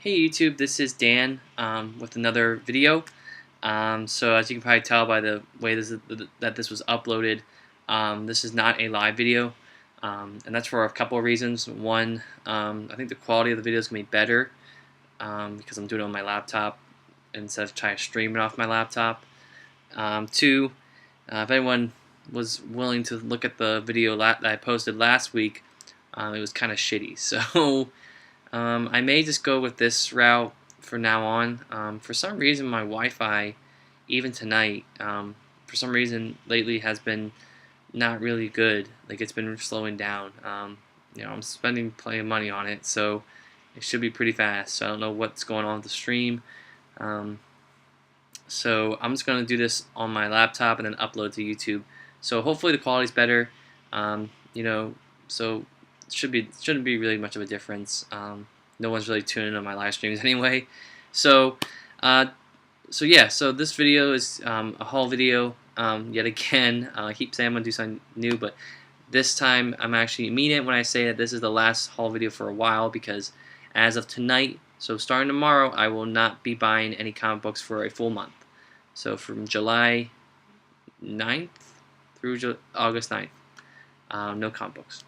Hey YouTube, this is Dan with another video. So as you can probably tell by the way that this was uploaded, this is not a live video, and that's for a couple of reasons. One, I think the quality of the video is going to be better because I'm doing it on my laptop instead of trying to stream it off my laptop. Two, if anyone was willing to look at the video that I posted last week, it was kind of shitty. So I may just go with this route for now on. For some reason, my Wi-Fi, even tonight, for some reason lately has been not really good. Like it's been slowing down. I'm spending plenty of money on it, so it should be pretty fast. So I don't know what's going on with the stream. Um, so I'm just gonna do this on my laptop and then upload to YouTube. So hopefully the quality's better. Um, you know, so shouldn't be really much of a difference. No one's really tuning in on my live streams anyway. So, uh, so this video is a haul video. Yet again, I keep saying I'm gonna do something new, but this time I'm actually mean it when I say that this is the last haul video for a while because as of tonight, so starting tomorrow, I will not be buying any comic books for a full month. So from July 9th through August 9th, no comic books.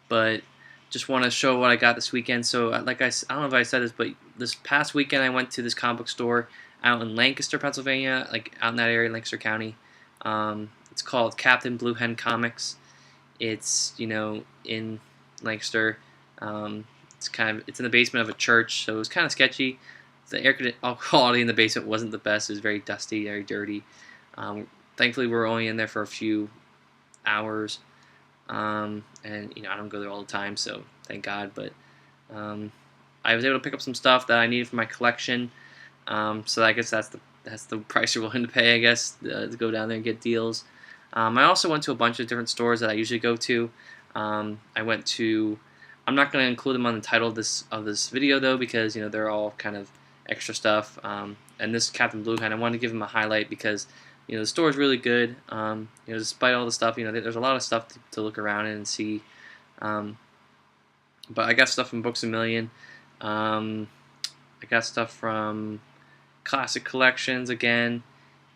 But just want to show what I got this weekend. So like I don't know if I said this, but this past weekend I went to this comic book store out in Lancaster, Pennsylvania, like out in that area, Lancaster County. It's called Captain Blue Hen Comics. It's in Lancaster. It's in the basement of a church, so it was kind of sketchy. The air quality in the basement wasn't the best. It was very dusty, very dirty. Thankfully, we were only in there for a few hours. And I don't go there all the time, so thank God. But I was able to pick up some stuff that I needed for my collection. So I guess that's the price you're willing to pay, I guess, to go down there and get deals. I also went to a bunch of different stores that I usually go to. I went to. I'm not going to include them on the title of this video though, because they're all kind of extra stuff. And this Captain Blue Hen, I wanted to give him a highlight because the store is really good. Despite all the stuff, there's a lot of stuff to look around in and see. But I got stuff from Books A Million. I got stuff from Classic Collections again,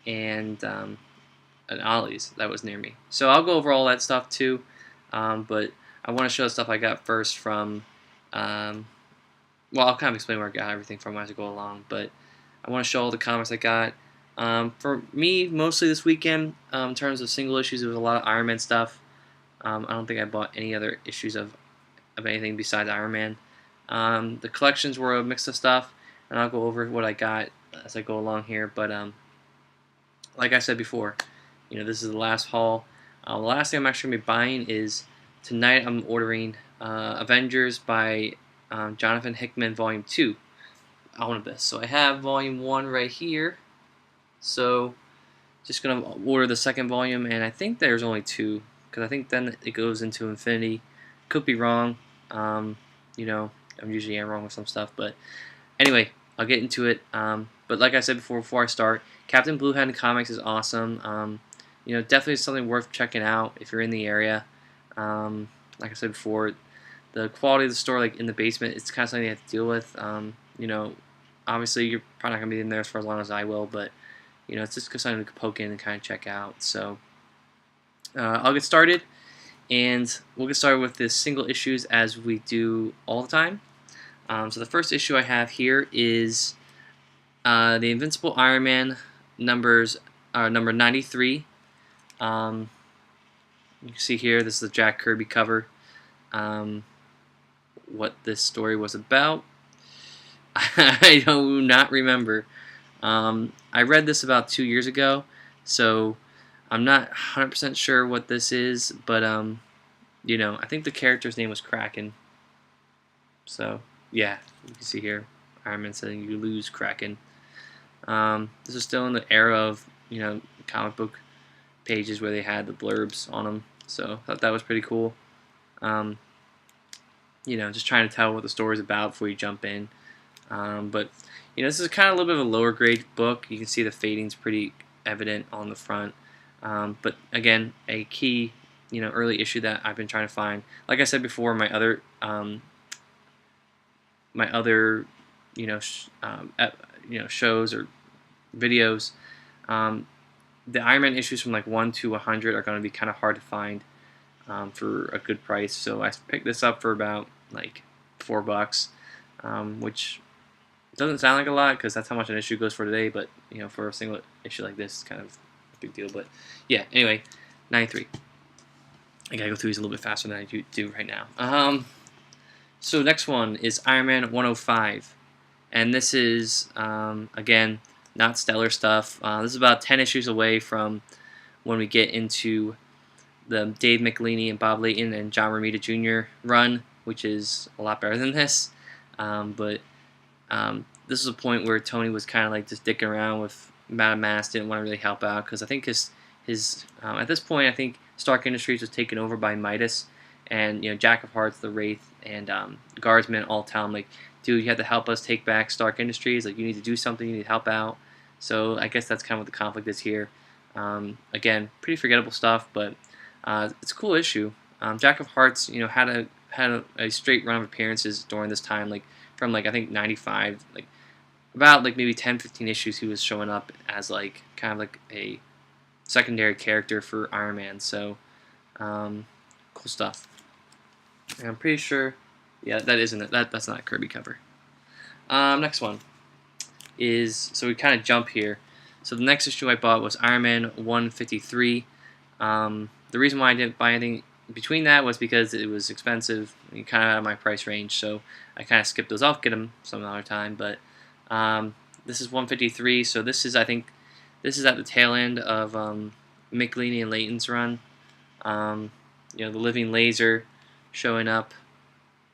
and an Ollie's that was near me. So I'll go over all that stuff too. But I want to show the stuff I got first from. Well, I'll kind of explain where I got everything from as I go along. But I want to show all the comics I got. For me, mostly this weekend, in terms of single issues, it was a lot of Iron Man stuff. I don't think I bought any other issues of anything besides Iron Man. The collections were a mix of stuff, and I'll go over what I got as I go along here. But like I said before, this is the last haul. The last thing I'm actually going to be buying is tonight I'm ordering Avengers by Jonathan Hickman Volume 2. All of this. So I have Volume 1 right here. So just going to order the second volume, and I think there's only 2, because I think then it goes into Infinity. Could be wrong. I'm usually wrong with some stuff, but anyway, I'll get into it. But like I said before I start, Captain Blue Hen Comics is awesome. Definitely something worth checking out if you're in the area. Like I said before, the quality of the store, like in the basement, it's kind of something you have to deal with. Obviously you're probably not gonna be in there for as long as I will, but it's just something we could poke in and kind of check out. So I'll get started, and we'll get started with the single issues as we do all the time. So the first issue I have here is the Invincible Iron Man number 93. You can see here, this is the Jack Kirby cover. What this story was about, I do not remember. I read this about 2 years ago, so I'm not 100% sure what this is, but I think the character's name was Kraken. So yeah, you can see here, Iron Man saying you lose Kraken. This is still in the era of comic book pages where they had the blurbs on them, so I thought that was pretty cool. Just trying to tell what the story's about before you jump in. But this is kind of a little bit of a lower grade book. You can see the fading's pretty evident on the front. But again, a key early issue that I've been trying to find. Like I said before, my other my other shows or videos, the Iron Man issues from like 1 to 100 are going to be kind of hard to find for a good price. So I picked this up for about like $4, which doesn't sound like a lot because that's how much an issue goes for today. But for a single issue like this, it's kind of a big deal. But yeah, anyway, 93. I gotta go through these a little bit faster than I do right now. So next one is Iron Man 105, and this is again not stellar stuff. This is about 10 issues away from when we get into the Dave McElhaney and Bob Layton and John Romita Jr. run, which is a lot better than this. But this is a point where Tony was kind of like just dicking around with Madame Mask, didn't want to really help out because I think his at this point I think Stark Industries was taken over by Midas, and Jack of Hearts, the Wraith, and Guardsman all tell him like, dude, you have to help us take back Stark Industries. Like, you need to do something. You need to help out. So I guess that's kind of what the conflict is here. Again, pretty forgettable stuff, but it's a cool issue. Jack of Hearts, had a straight run of appearances during this time, like from like I think 95, like about like maybe 10-15 issues he was showing up as like kind of like a secondary character for Iron Man. So cool stuff. And I'm pretty sure, yeah, that's not a Kirby cover. Next one is, so we kind of jump here. So the next issue I bought was Iron Man 153. The reason why I didn't buy anything between that was because it was expensive and kind of out of my price range, so I kind of skipped those. I'll get them some other time, but this is 153, so I think this is at the tail end of McElhaney and Layton's run. The Living Laser showing up,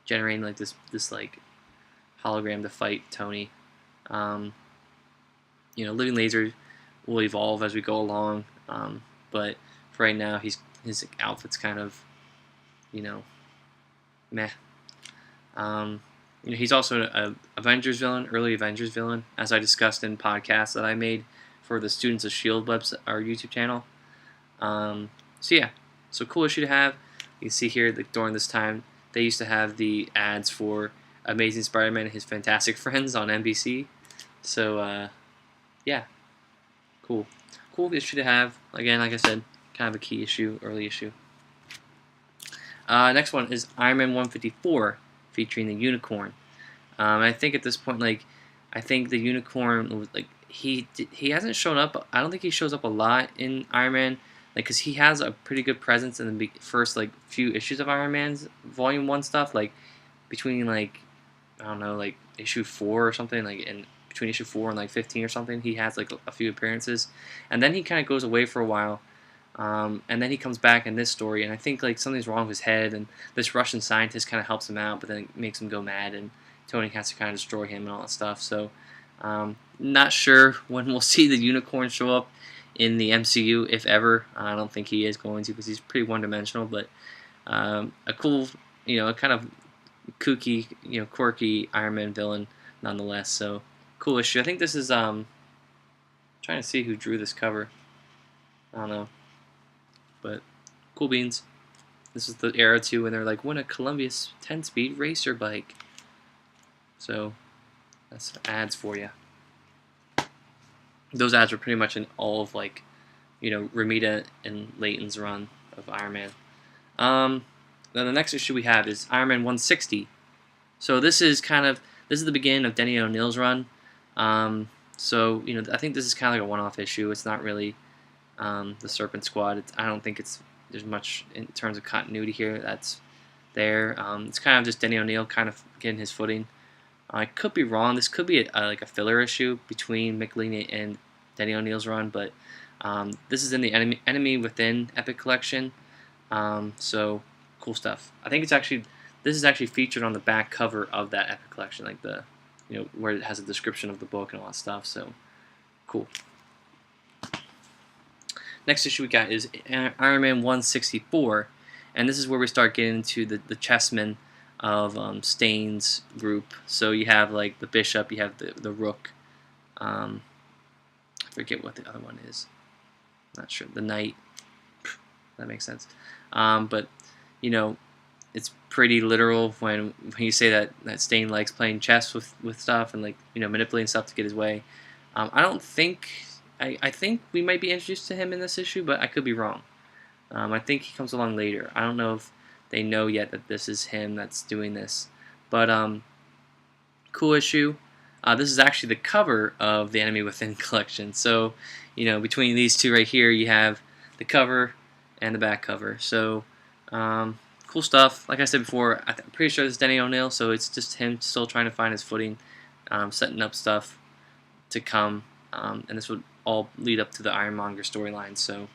generating like this like hologram to fight Tony. Living Laser will evolve as we go along, but for right now, his outfit's kind of, meh. He's also an Avengers villain, early Avengers villain, as I discussed in podcasts that I made for the Students of S.H.I.E.L.D. website, our YouTube channel. So yeah, so cool issue to have. You can see here that during this time, they used to have the ads for Amazing Spider-Man and His Fantastic Friends on NBC. So yeah, cool issue to have. Again, like I said, kind of a key issue, early issue. Next one is Iron Man 154, featuring the Unicorn. I think at this point, like, I think the Unicorn was like he hasn't shown up. I don't think he shows up a lot in Iron Man, like, because he has a pretty good presence in the first like few issues of Iron Man's Volume 1 stuff, like between like I don't know, like issue 4 or something, like in between issue 4 and like 15 or something, he has like a few appearances, and then he kind of goes away for a while. And then he comes back in this story, and I think like something's wrong with his head, and this Russian scientist kind of helps him out, but then it makes him go mad, and Tony has to kind of destroy him and all that stuff. So, not sure when we'll see the Unicorn show up in the MCU, if ever. I don't think he is going to, because he's pretty one-dimensional, but a cool, kind of kooky, quirky Iron Man villain nonetheless. So, cool issue. I think this is trying to see who drew this cover. I don't know. But cool beans. This is the era too when they're like, win a Columbia 10-speed racer bike. So that's ads for you. Those ads were pretty much in all of like, Romita and Layton's run of Iron Man. Then the next issue we have is Iron Man 160. So this is the beginning of Denny O'Neil's run. So I think this is kind of like a one-off issue. It's not really the Serpent Squad. I don't think there's much in terms of continuity here that's there. It's kind of just Denny O'Neil kind of getting his footing. I could be wrong. This could be like a filler issue between McElhaney and Denny O'Neil's run, but this is in the Enemy Within Epic Collection. So cool stuff. I think this is actually featured on the back cover of that Epic Collection, like the where it has a description of the book and all that stuff. So cool. Next issue we got is Iron Man 164, and this is where we start getting into the chessmen of Stain's group. So you have like the Bishop, you have the Rook. I forget what the other one is. Not sure. The Knight. That makes sense. But it's pretty literal when you say that Stain likes playing chess with stuff and like manipulating stuff to get his way. I don't think I think we might be introduced to him in this issue, but I could be wrong. I think he comes along later. I don't know if they know yet that this is him that's doing this, but cool issue. This is actually the cover of the Enemy Within collection. So, between these two right here, you have the cover and the back cover. So, cool stuff. Like I said before, I'm pretty sure this is Denny O'Neil, so it's just him still trying to find his footing, setting up stuff to come, and this would all lead up to the Ironmonger storyline. So,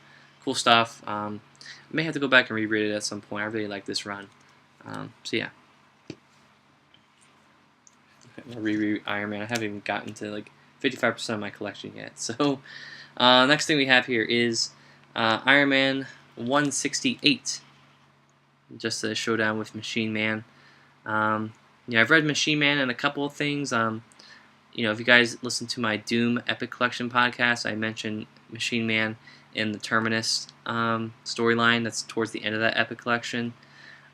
cool stuff. I may have to go back and reread it at some point. I really like this run. So yeah. Reread Iron Man. I haven't even gotten to like 55% of my collection yet. So, next thing we have here is Iron Man 168. Just a showdown with Machine Man. I've read Machine Man and a couple of things. If you guys listen to my Doom Epic Collection podcast, I mentioned Machine Man in the Terminus storyline. That's towards the end of that Epic Collection.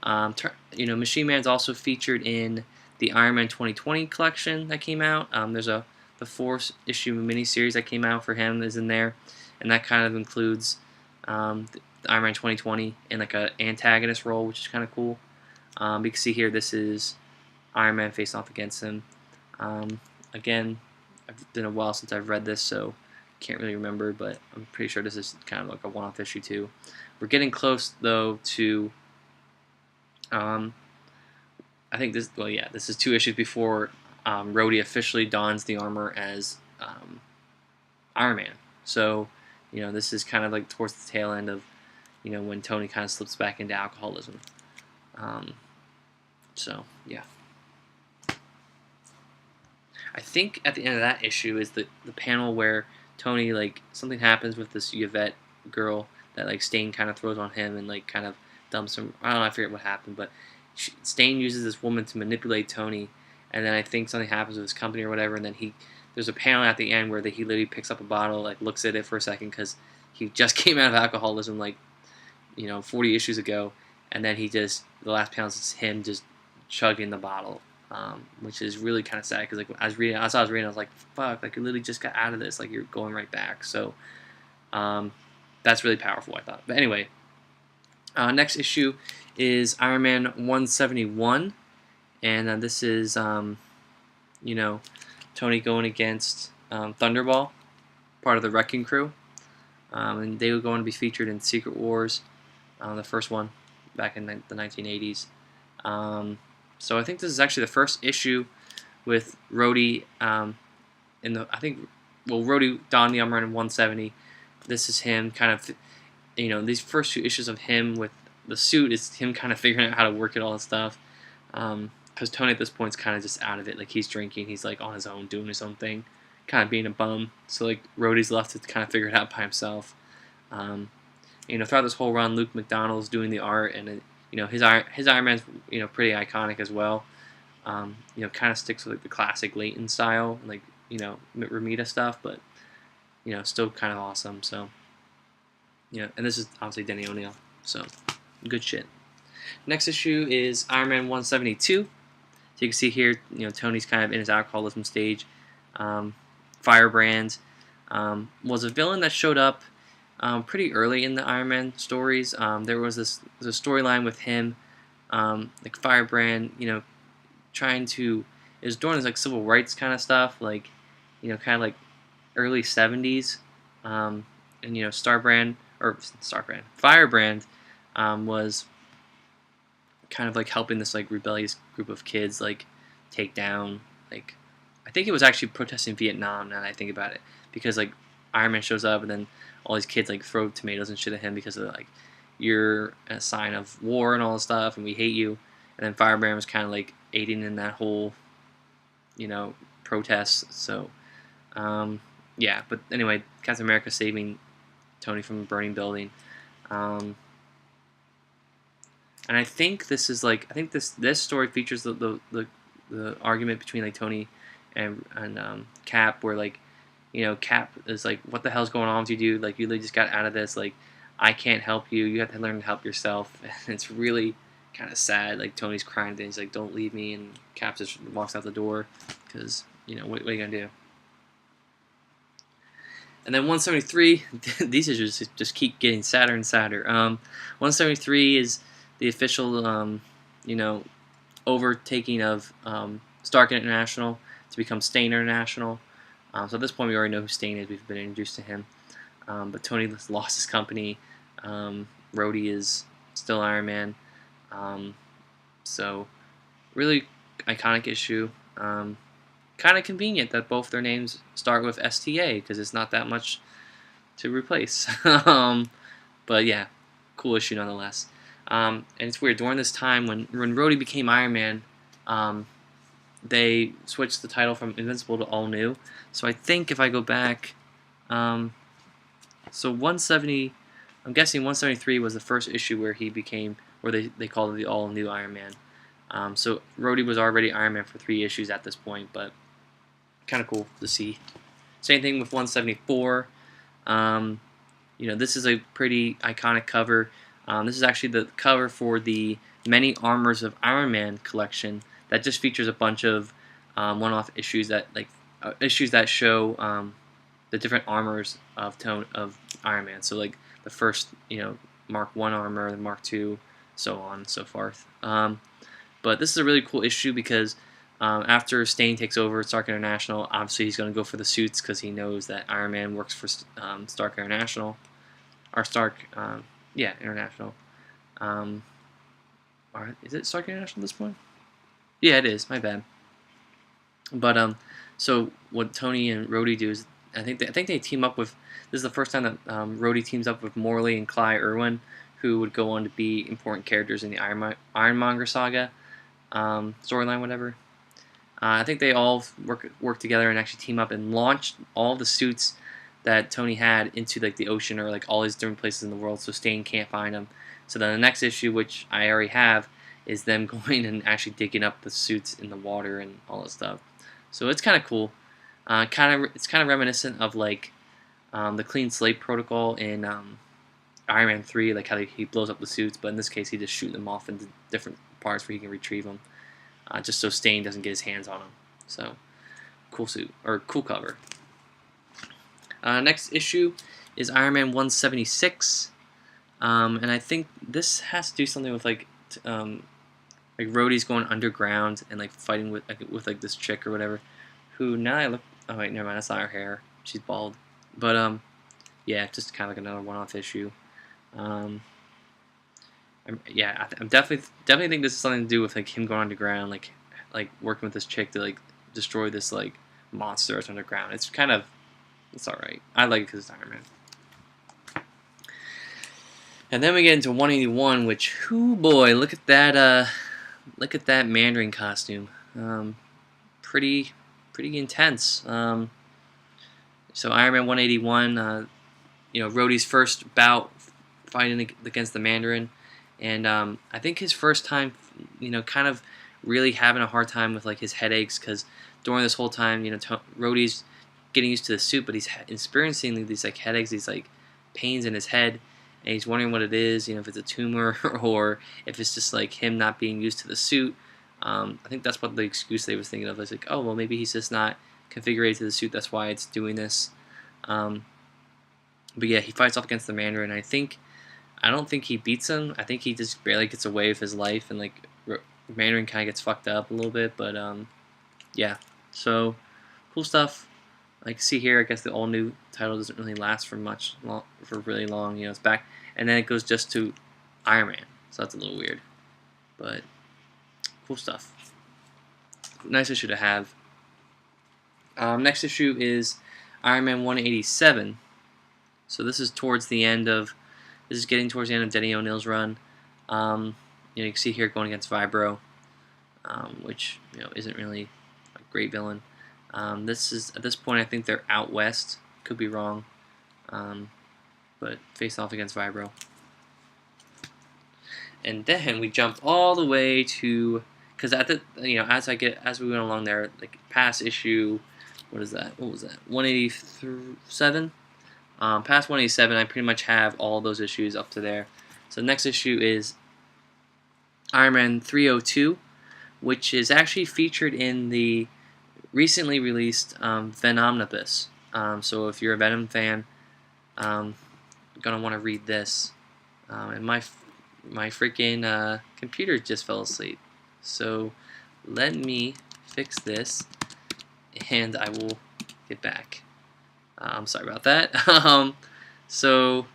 Machine Man's also featured in the Iron Man 2020 collection that came out. There's the 4-issue miniseries that came out for him is in there, and that kind of includes the Iron Man 2020 in like an antagonist role, which is kind of cool. You can see here this is Iron Man facing off against him. Again, it's been a while since I've read this, so can't really remember, but I'm pretty sure this is kind of like a one-off issue too. We're getting close though to I think this is 2 issues before Rhodey officially dons the armor as Iron Man. So this is kind of like towards the tail end of when Tony kind of slips back into alcoholism. So yeah, I think at the end of that issue is the panel where Tony, like, something happens with this Yvette girl that like Stain kind of throws on him and like kind of dumps him. I don't know, I forget what happened, but Stain uses this woman to manipulate Tony, and then I think something happens with his company or whatever, and then there's a panel at the end where he literally picks up a bottle, like looks at it for a second because he just came out of alcoholism like 40 issues ago, and then the last panel is him just chugging the bottle, which is really kind of sad because like as I was reading, I was like, fuck, like you literally just got out of this, like you're going right back. So that's really powerful, I thought. But anyway, next issue is Iron Man 171, and this is Tony going against Thunderball, part of the Wrecking Crew, and they were going to be featured in Secret Wars, the first one back in the 1980s. So I think this is actually the first issue with Rhodey Rhodey donned the armor in 170. This is him kind of, these first 2 issues of him with the suit is him kind of figuring out how to work it all and stuff. Because Tony at this point is kind of just out of it. Like he's drinking, he's like on his own, doing his own thing, kind of being a bum. So like Rhodey's left to kind of figure it out by himself. Throughout this whole run, Luke McDonnell's doing the art, and his Iron Man's pretty iconic as well. Kind of sticks with like the classic Layton style, like Ramita stuff, but still kind of awesome. So and this is obviously Denny O'Neil, so good shit. Next issue is Iron Man 172. So you can see here, Tony's kind of in his alcoholism stage. Firebrand was a villain that showed up pretty early in the Iron Man stories. There was a storyline with him, like Firebrand, trying to, it was during his like civil rights kind of stuff, like kind of like early 70s, and Firebrand was kind of like helping this like rebellious group of kids like take down, like, I think it was actually protesting Vietnam now that I think about it, because like Iron Man shows up and then all these kids like throw tomatoes and shit at him because of like, you're a sign of war and all this stuff and we hate you. And then Firebrand was kind of like aiding in that whole protest. So yeah, but anyway, Captain America saving Tony from a burning building. And I think this is like, I think this story features the argument between like Tony and Cap, where like Cap is like, what the hell's going on with you, dude? Like you just got out of this, like I can't help you, you have to learn to help yourself. And it's really kind of sad. Like Tony's crying, and he's like, "Don't leave me," and Cap just walks out the door because what are you gonna do? And then 173, these issues just keep getting sadder and sadder. 173 is the official, you know, overtaking of Stark International to become Stain International. So at this point, we already know who Stain is. We've been introduced to him. But Tony lost his company. Rhodey is still Iron Man. So really iconic issue. Kind of convenient that both their names start with STA because it's not that much to replace. But yeah, cool issue nonetheless. And it's weird, during this time when Rhodey became Iron Man, they switched the title from Invincible to All New. So I think if I go back, so 170, I'm guessing 173 was the first issue where he became, where they called it the All New Iron Man. So Rhodey was already Iron Man for 3 issues at this point, but kind of cool to see. Same thing with 174. This is a pretty iconic cover. This is actually the cover for the Many Armors of Iron Man collection that just features a bunch of one-off issues that show the different armors of Iron Man. So like the first Mark I armor, the Mark II, so on and so forth. But this is a really cool issue because after Stain takes over Stark International, obviously he's going to go for the suits because he knows that Iron Man works for Stark International. Or Stark, International. Is it Stark International at this point? Yeah, it is. My bad. But so what Tony and Rhodey do is, I think they team up with. This is the first time that Rhodey teams up with Morley and Cly Irwin, who would go on to be important characters in the Ironmonger saga storyline, whatever. I think they all work together and actually team up and launch all the suits that Tony had into like the ocean or like all these different places in the world, so Stain can't find them. So then the next issue, which I already have, is them going and actually digging up the suits in the water and all that stuff. So it's kind of cool. It's kind of reminiscent of like the Clean Slate Protocol in Iron Man 3, like how he blows up the suits, but in this case he just shoots them off into different parts where he can retrieve them. Just so Stain doesn't get his hands on them. So, cool suit, or cool cover. Next issue is Iron Man 176, and I think this has to do something with like Rhodey's going underground and like fighting with like this chick or whatever. Who now I look, oh wait, never mind, that's not her hair. She's bald. But yeah, just kind of like another one-off issue. I'm definitely think this is something to do with like him going underground, like working with this chick to like destroy this like monster that's underground. It's all right. I like it because it's Iron Man. And then we get into 181, which, oh boy, look at that Mandarin costume. Pretty intense. So Iron Man 181, Rhodey's first bout fighting against the Mandarin. And I think his first time, kind of really having a hard time with like his headaches, because during this whole time, Rhodey's getting used to the suit, but he's experiencing these like headaches, these like pains in his head, and he's wondering what it is, if it's a tumor or if it's just like him not being used to the suit. I think that's what the excuse they was thinking of. It's like, oh well, maybe he's just not configured to the suit, that's why it's doing this. But yeah, he fights off against the Mandarin. I don't think he beats him. I think he just barely gets away with his life, and like Mandarin kind of gets fucked up a little bit. But yeah, so cool stuff. Like see here, I guess the all new title doesn't really last for really long. It's back, and then it goes just to Iron Man. So that's a little weird, but cool stuff. Nice issue to have. Next issue is Iron Man 187. So this is towards the end of. This is getting towards the end of Denny O'Neil's run. You can see here going against Vibro, which isn't really a great villain. This is at this point I think they're out west. Could be wrong, but face off against Vibro. And then we jump all the way to, because at the as we went along there, like past issue, what was that? 187. Past 187, I pretty much have all those issues up to there. So the next issue is Iron Man 302, which is actually featured in the recently released Venomnibus. So if you're a Venom fan, you're gonna want to read this. And my freaking computer just fell asleep. So let me fix this, and I will get back. I'm sorry about that. So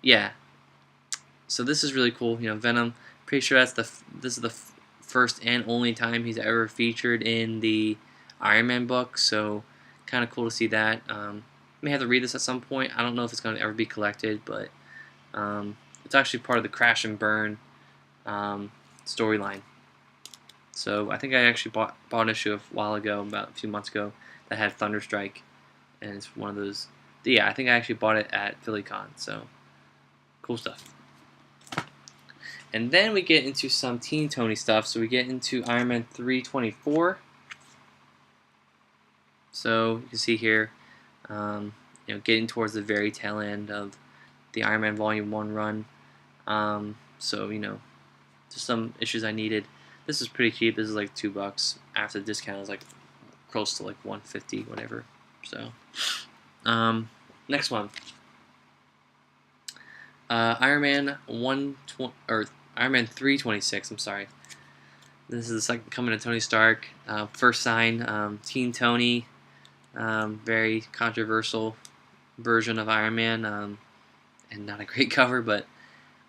yeah, so this is really cool. You know, Venom. Pretty sure this is the first and only time he's ever featured in the Iron Man book. So kind of cool to see that. May have to read this at some point. I don't know if it's going to ever be collected, but it's actually part of the Crash and Burn storyline. So I think I actually bought an issue a while ago, about a few months ago, that had Thunderstrike, and it's one of those. Yeah, I think I actually bought it at PhillyCon. So cool stuff. And then we get into some Teen Tony stuff. So we get into Iron Man 324. So you can see here, getting towards the very tail end of the Iron Man Volume 1 run. So, just some issues I needed. This is pretty cheap. This is like $2. After the discount, it's like close to like $150, whatever. So, next one. Iron Man 326. I'm sorry. This is the second coming of Tony Stark. First sign, Teen Tony. Very controversial version of Iron Man, and not a great cover, but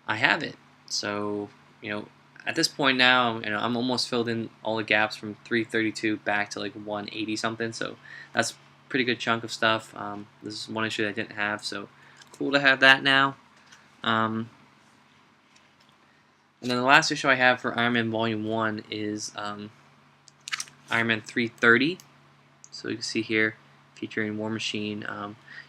I have it. So, at this point now, I'm almost filled in all the gaps from 332 back to like 180 something. So that's a pretty good chunk of stuff. This is one issue that I didn't have, so cool to have that now. And then the last issue I have for Iron Man Volume 1 is Iron Man 330. So you can see here, featuring War Machine.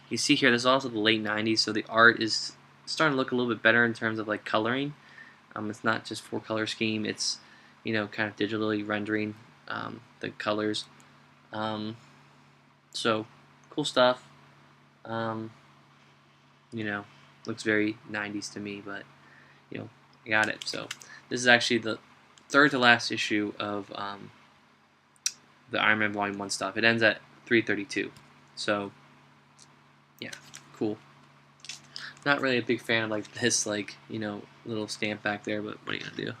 You see here, this is also the late 90s, so the art is starting to look a little bit better in terms of like coloring. It's not just full color scheme, it's kind of digitally rendering the colors. So cool stuff. Looks very 90s to me, but I got it. So this is actually the third to last issue of the Iron Man Volume 1 stuff. It ends at 332. So yeah, cool. Not really a big fan of like this little stamp back there, but what are you gonna do?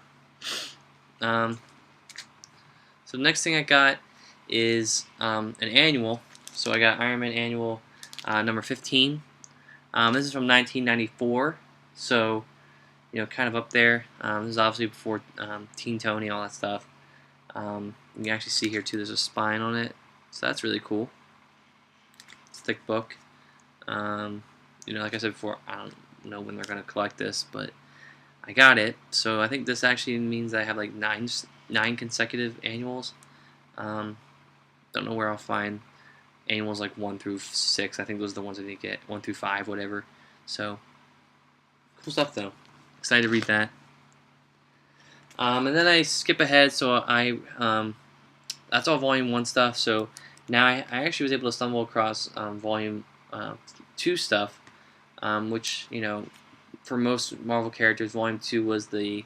So the next thing I got is an annual. So I got Iron Man Annual number 15. This is from 1994. So kind of up there. This is obviously before Teen Tony, all that stuff. You can actually see here too, there's a spine on it, so that's really cool. It's a thick book. Like I said before, I don't know when they're going to collect this, but I got it. So I think this actually means I have like nine consecutive annuals. Don't know where I'll find annuals like 1 through 6. I think those are the ones I didn't get. 1 through 5, whatever. So cool stuff though. Excited to read that. And then I skip ahead, so that's all Volume 1 stuff. So now I actually was able to stumble across Volume 2 stuff, which, for most Marvel characters, Volume 2 was the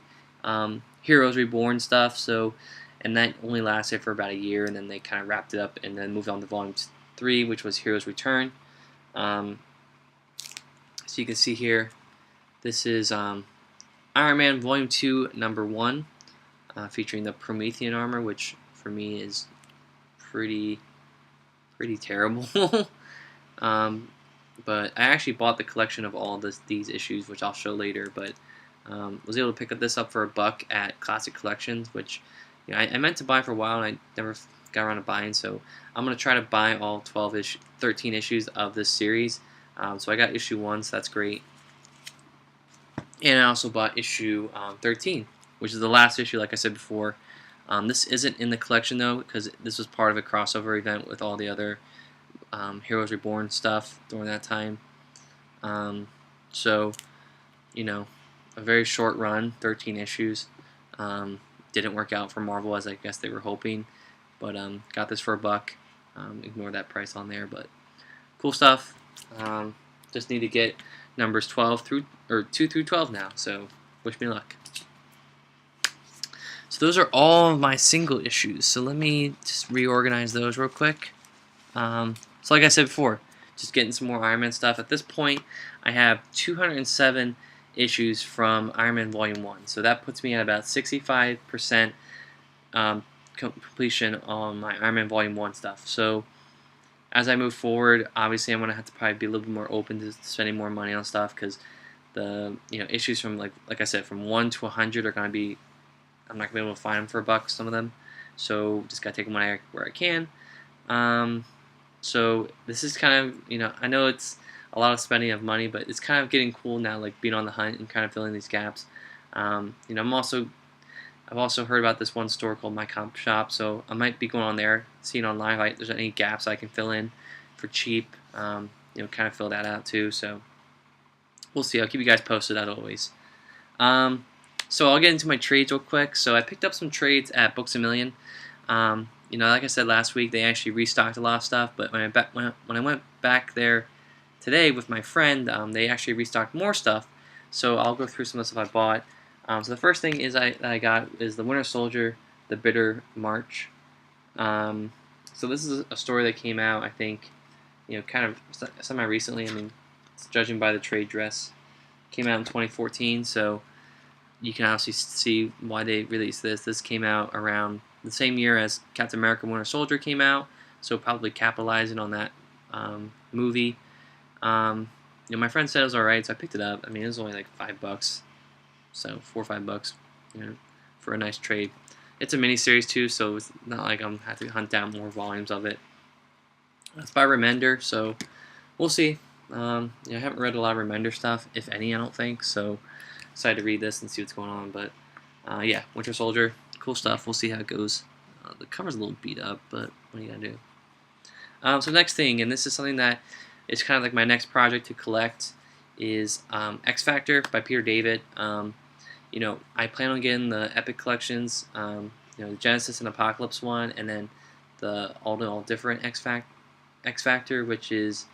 Heroes Reborn stuff. So, and that only lasted for about a year, and then they kind of wrapped it up and then moved on to Volume 3, which was Heroes Return. So you can see here, this is Iron Man Volume 2, number 1, featuring the Promethean armor, which for me is pretty terrible. But I actually bought the collection of all these issues, which I'll show later. But was able to pick this up for $1 at Classic Collections, which I meant to buy for a while and I never got around to buying. So I'm gonna try to buy all 13 issues of this series. So I got issue 1, so that's great. And I also bought issue 13, which is the last issue, like I said before. This isn't in the collection though, because this was part of a crossover event with all the other Heroes Reborn stuff during that time. So, a very short run, 13 issues. Didn't work out for Marvel as I guess they were hoping, but got this for $1. Ignore that price on there, but cool stuff. Just need to get numbers 2 through 12 now, so wish me luck. So those are all of my single issues. So let me just reorganize those real quick. So like I said before, just getting some more Iron Man stuff. At this point, I have 207 issues from Iron Man Volume 1. So that puts me at about 65% completion on my Iron Man Volume 1 stuff. So as I move forward, obviously I'm going to have to probably be a little bit more open to spending more money on stuff, because the issues from like I said, from 1 to 100 are going to be, I'm not going to be able to find them for $1, some of them. So just got to take them where I can. So this is kind of, I know it's a lot of spending of money, but it's kind of getting cool now, like being on the hunt and kind of filling these gaps. I've also heard about this one store called My Comp Shop, so I might be going on there, seeing online if there's any gaps I can fill in for cheap. Kind of fill that out too. So we'll see. I'll keep you guys posted as always. So I'll get into my trades real quick. So I picked up some trades at Books A Million. Like I said last week, they actually restocked a lot of stuff. But when I went back there today with my friend, they actually restocked more stuff. So I'll go through some of the stuff I bought. So the first thing that I got is the Winter Soldier, The Bitter March. So this is a story that came out, I think, kind of semi-recently. I mean, judging by the trade dress, came out in 2014. So you can obviously see why they released this. This came out around the same year as Captain America: Winter Soldier came out, so probably capitalizing on that movie. My friend said it was alright, so I picked it up. I mean, it was only like $5, so $4 or $5, for a nice trade. It's a miniseries too, so it's not like I'm have to hunt down more volumes of it. It's by Remender, so we'll see. I haven't read a lot of Remender stuff, if any, I don't think. So excited to read this and see what's going on. But yeah, Winter Soldier, cool stuff. We'll see how it goes. The cover's a little beat up, but what are you gonna do? So next thing, and this is something that is kind of like my next project to collect, is X Factor by Peter David. I plan on getting the Epic collections, the Genesis and Apocalypse one, and then the all different X Factor, which is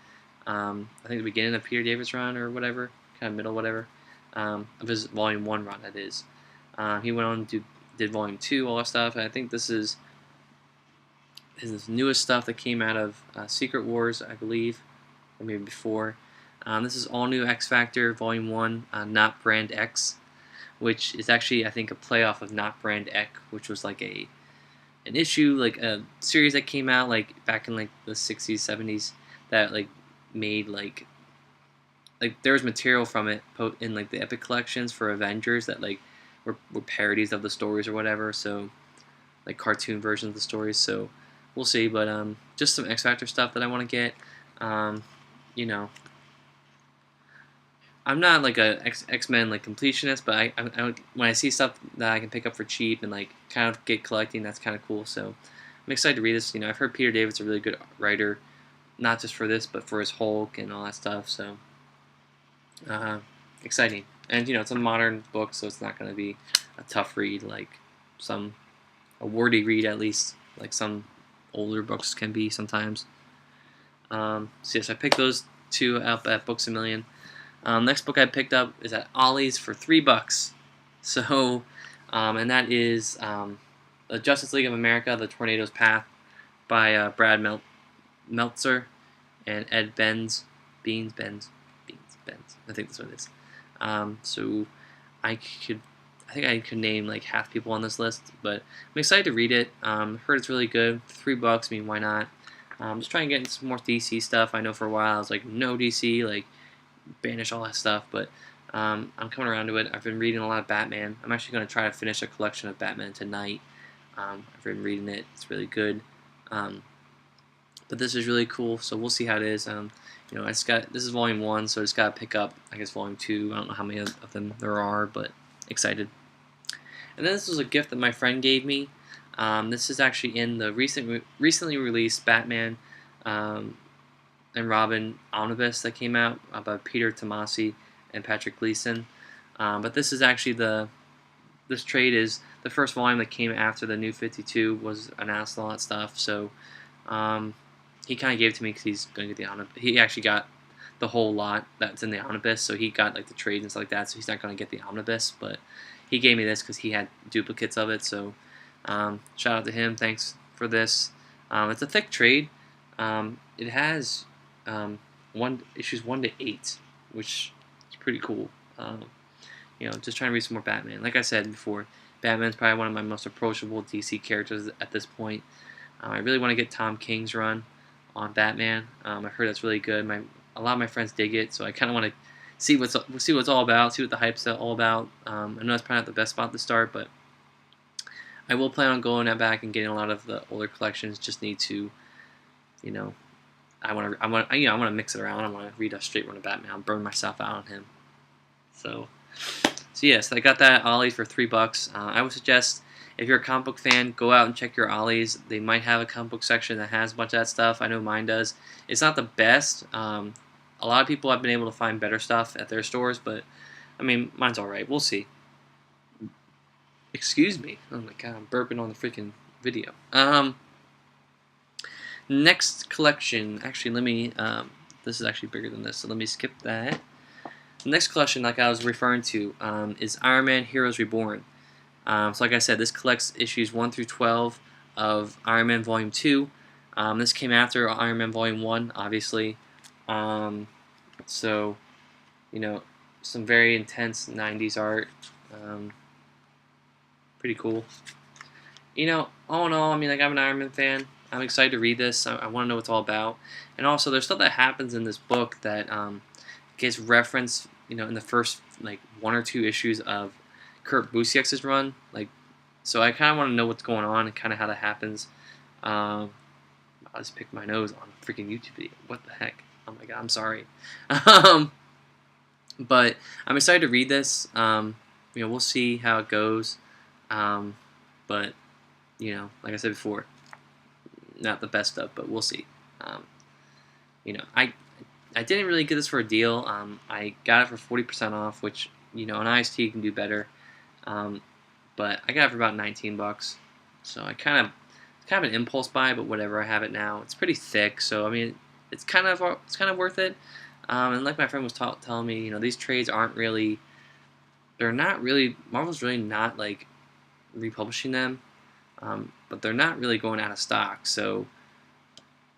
I think the beginning of Peter David's run or whatever, kind of middle whatever, of his Volume 1 run, that is. He went on to did Volume 2, all that stuff, and I think this is his newest stuff that came out of Secret Wars, I believe, or maybe before. This is all new X Factor Volume 1, Not Brand X, which is actually, I think, a playoff of Not Brand X, which was like an issue, like a series that came out like back in like the 60s, 70s, that like made like there was material from it in like the Epic collections for Avengers that like were parodies of the stories or whatever, so like cartoon versions of the stories. So we'll see, but just some X Factor stuff that I want to get. I'm not like a X-Men like completionist, but I when I see stuff that I can pick up for cheap and like kind of get collecting, that's kind of cool. So I'm excited to read this. I've heard Peter David's a really good writer, not just for this, but for his Hulk and all that stuff. So exciting. And it's a modern book, so it's not going to be a tough read like a wordy read, at least, like some older books can be sometimes. So yes, I picked those two up at Books A Million. Next book I picked up is at Ollie's for $3. So, and that is the Justice League of America: The Tornado's Path by Brad Meltzer and Ed Benz. I think that's what it is. So I think I could name like half the people on this list, but I'm excited to read it. Heard it's really good. $3, I mean, why not? Just trying to get into some more DC stuff. I know for a while I was like, no DC, like banish all that stuff, but I'm coming around to it. I've been reading a lot of Batman. I'm actually going to try to finish a collection of Batman tonight. I've been reading it. It's really good. But this is really cool, so we'll see how it is. This is Volume 1, so I just got to pick up, I guess, Volume 2. I don't know how many of them there are, but excited. And then this was a gift that my friend gave me. This is actually in the recently released Batman and Robin Omnibus that came out by Peter Tomasi and Patrick Gleason. But this is actually this trade is the first volume that came after the New 52 was announced and all that stuff. So he kind of gave it to me because he's going to get the omnibus. He actually got the whole lot that's in the omnibus, so he got like the trades and stuff like that. So he's not going to get the omnibus, but he gave me this because he had duplicates of it. So shout out to him. Thanks for this. It's a thick trade. It has issues 1 to 8, which is pretty cool. Just trying to read some more Batman. Like I said before, Batman's probably one of my most approachable DC characters at this point. I really want to get Tom King's run on Batman. I've heard that's really good. A lot of my friends dig it, so I kind of want to see what's all about, see what the hype's all about. I know it's probably not the best spot to start, but I will plan on going back and getting a lot of the older collections. Just need to, I want to mix it around. I want to read a straight run of Batman. I'll burn myself out on him. So yes, I got that Ollie's for $3. I would suggest, if you're a comic book fan, go out and check your Ollie's. They might have a comic book section that has a bunch of that stuff. I know mine does. It's not the best. A lot of people have been able to find better stuff at their stores, but I mean, mine's alright. We'll see. Excuse me. Oh my god, I'm burping on the freaking video. Next collection. Actually, let me. This is actually bigger than this, so let me skip that. The next collection, like I was referring to, is Iron Man Heroes Reborn. So like I said, this collects issues 1 through 12 of Iron Man Volume 2. This came after Iron Man Volume 1, obviously. So, some very intense 90s art. Pretty cool. All in all, I mean, like, I'm an Iron Man fan. I'm excited to read this. I want to know what it's all about. And also, there's stuff that happens in this book that gets referenced, in the first, 1 or 2 issues of Kurt Busiek's run. So I kind of want to know what's going on and kind of how that happens. I just picked my nose on a freaking YouTube video. What the heck? Oh my god, I'm sorry. But I'm excited to read this. We'll see how it goes. But, like I said before, not the best stuff, but we'll see. I didn't really get this for a deal. I got it for 40% off, which, an IST can do better. But I got it for about $19. So it's kind of an impulse buy, but whatever. I have it now. It's pretty thick, so I mean, it's kind of worth it. And like my friend was telling me, these trades aren't really. They're not really. Marvel's really not republishing them, but they're not really going out of stock. So,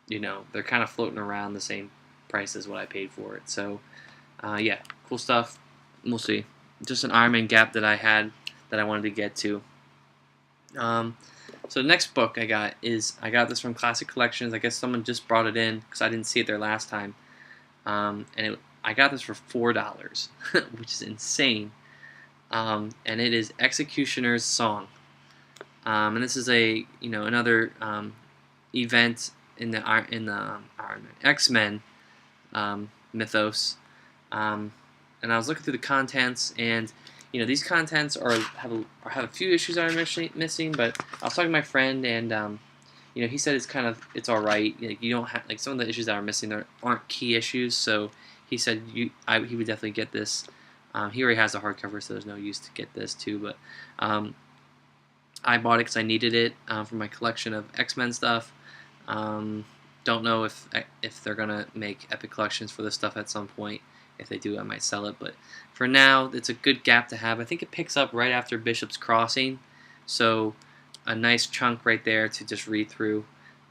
they're kind of floating around the same price as what I paid for it. So, yeah, cool stuff. We'll see. Just an Iron Man gap that I had that I wanted to get to. So the next book I got this from Classic Collections. I guess someone just brought it in because I didn't see it there last time. I got this for $4, which is insane. And it is Executioner's Song. And this is another event in the Iron Man X-Men mythos. And I was looking through the contents, and these contents have a few issues that are missing. But I was talking to my friend, and he said it's all right. You don't have some of the issues that are missing there aren't key issues. So he said he would definitely get this. He already has a hardcover, so there's no use to get this too. But I bought it because I needed it for my collection of X-Men stuff. Don't know if they're gonna make Epic Collections for this stuff at some point. If they do, I might sell it. But for now, it's a good gap to have. I think it picks up right after Bishop's Crossing, so a nice chunk right there to just read through.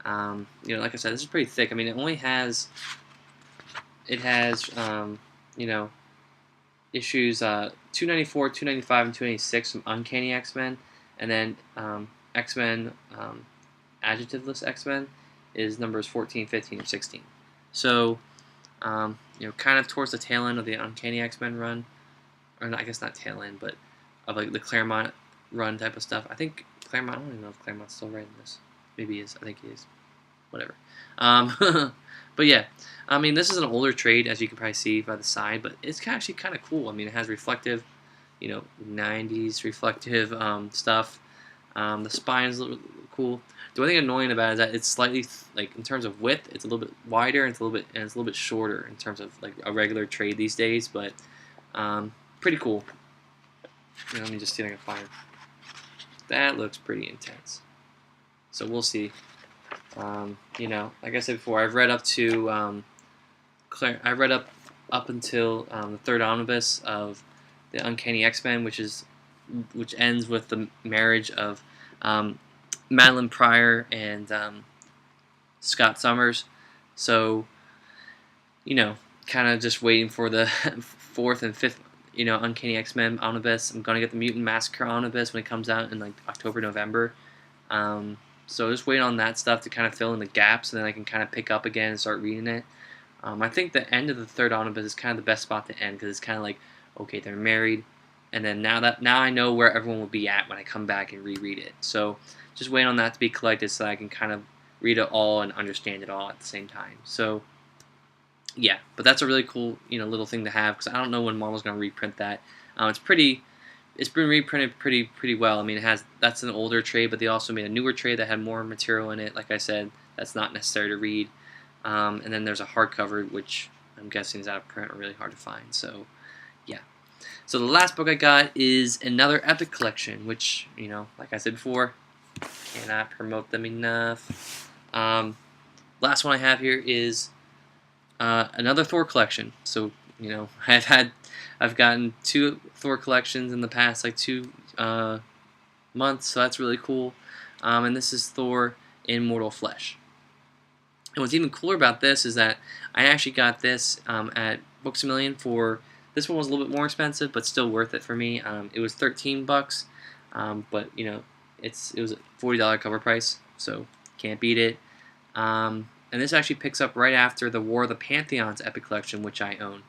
Like I said, this is pretty thick. I mean, it has issues 294, 295, and 296 from Uncanny X-Men, and then X-Men Adjectiveless X-Men is numbers 14, 15, and 16. So, kind of towards the tail end of the Uncanny X-Men run, or not, I guess not tail end, but of the Claremont run type of stuff. I think Claremont. I don't even know if Claremont's still writing this. Maybe he is. I think he is. Whatever. But yeah, I mean, this is an older trade, as you can probably see by the side, but it's actually kind of cool. I mean, it has reflective, 90s reflective stuff. The spine is a little cool. The only thing annoying about it is that it's slightly, in terms of width, it's a little bit wider, and it's a little bit shorter in terms of a regular trade these days. But pretty cool. Let me just see if I can find it. That looks pretty intense. So we'll see. Like I said before, I've read up to I read up until the third omnibus of the Uncanny X-Men, which is which ends with the marriage of Madeline Pryor and Scott Summers. So, kind of just waiting for the fourth and fifth, Uncanny X-Men omnibus. I'm gonna get the Mutant Massacre omnibus when it comes out in like October, November. So just waiting on that stuff to kind of fill in the gaps, and then I can kind of pick up again and start reading it. I think the end of the third omnibus is kind of the best spot to end, because it's kind of like, okay, they're married, and then now I know where everyone will be at when I come back and reread it. So just waiting on that to be collected so that I can kind of read it all and understand it all at the same time. So yeah, but that's a really cool little thing to have, because I don't know when Marvel's going to reprint that. It's been reprinted pretty well. I mean, that's an older trade, but they also made a newer trade that had more material in it. Like I said, that's not necessary to read. And then there's a hardcover, which I'm guessing is out of print or really hard to find. So yeah. So the last book I got is another Epic collection, which like I said before, cannot promote them enough. Last one I have here is another Thor collection. So I've gotten 2 Thor collections in the past like 2 months, so that's really cool. And this is Thor in Mortal Flesh. And what's even cooler about this is that I actually got this at Books A Million for. This one was a little bit more expensive, but still worth it for me. It was $13, but it was a $40 cover price, so can't beat it. And this actually picks up right after the War of the Pantheons Epic Collection, which I own,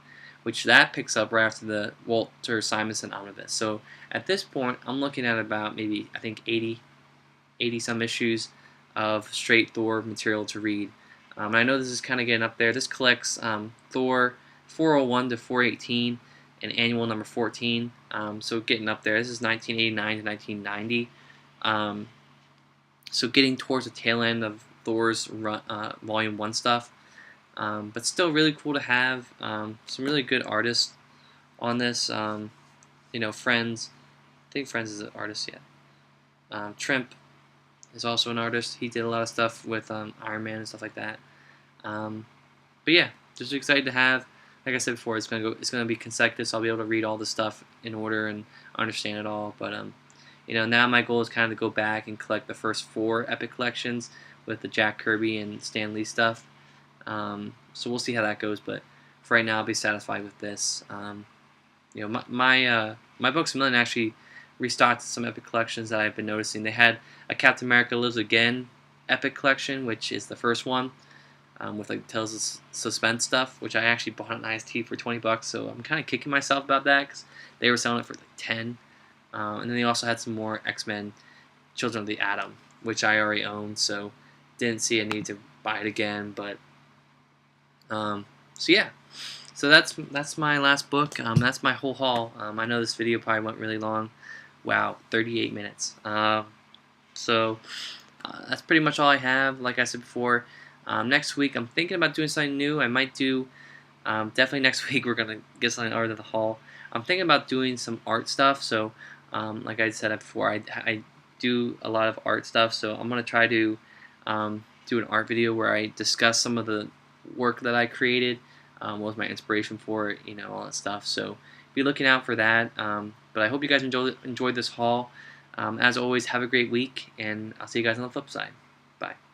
which that picks up right after the Walter Simonson Omnibus. So at this point, I'm looking at about maybe, I think, 80 some issues of straight Thor material to read. And I know this is kind of getting up there. This collects Thor 401 to 418 and annual number 14. So getting up there. This is 1989 to 1990. So getting towards the tail end of Thor's Volume 1 stuff. But still really cool to have. Some really good artists on this. Friends. I think Friends is an artist, yeah. Trimp is also an artist. He did a lot of stuff with Iron Man and stuff like that. But yeah, just excited to have. Like I said before, it's gonna be consecutive, so I'll be able to read all the stuff in order and understand it all. But now my goal is kind of to go back and collect the first 4 Epic collections with the Jack Kirby and Stan Lee stuff. So we'll see how that goes. But for right now, I'll be satisfied with this. My Books A Million actually restocked some Epic collections that I've been noticing. They had a Captain America Lives Again Epic collection, which is the first one, with like Tales of Suspense stuff, which I actually bought on IST for $20. So I'm kind of kicking myself about that, because they were selling it for like 10. And then they also had some more X-Men Children of the Atom, which I already own, so didn't see a need to buy it again. But so yeah. So that's my last book. That's my whole haul. I know this video probably went really long. Wow, 38 minutes. So that's pretty much all I have. Like I said before, next week I'm thinking about doing something new. I might do, definitely next week we're going to get something out of the haul. I'm thinking about doing some art stuff. So like I said before, I do a lot of art stuff. So I'm going to try to do an art video where I discuss some of the work that I created. What was my inspiration for it, all that stuff. So be looking out for that. But I hope you guys enjoyed this haul. As always, have a great week, and I'll see you guys on the flip side. Bye.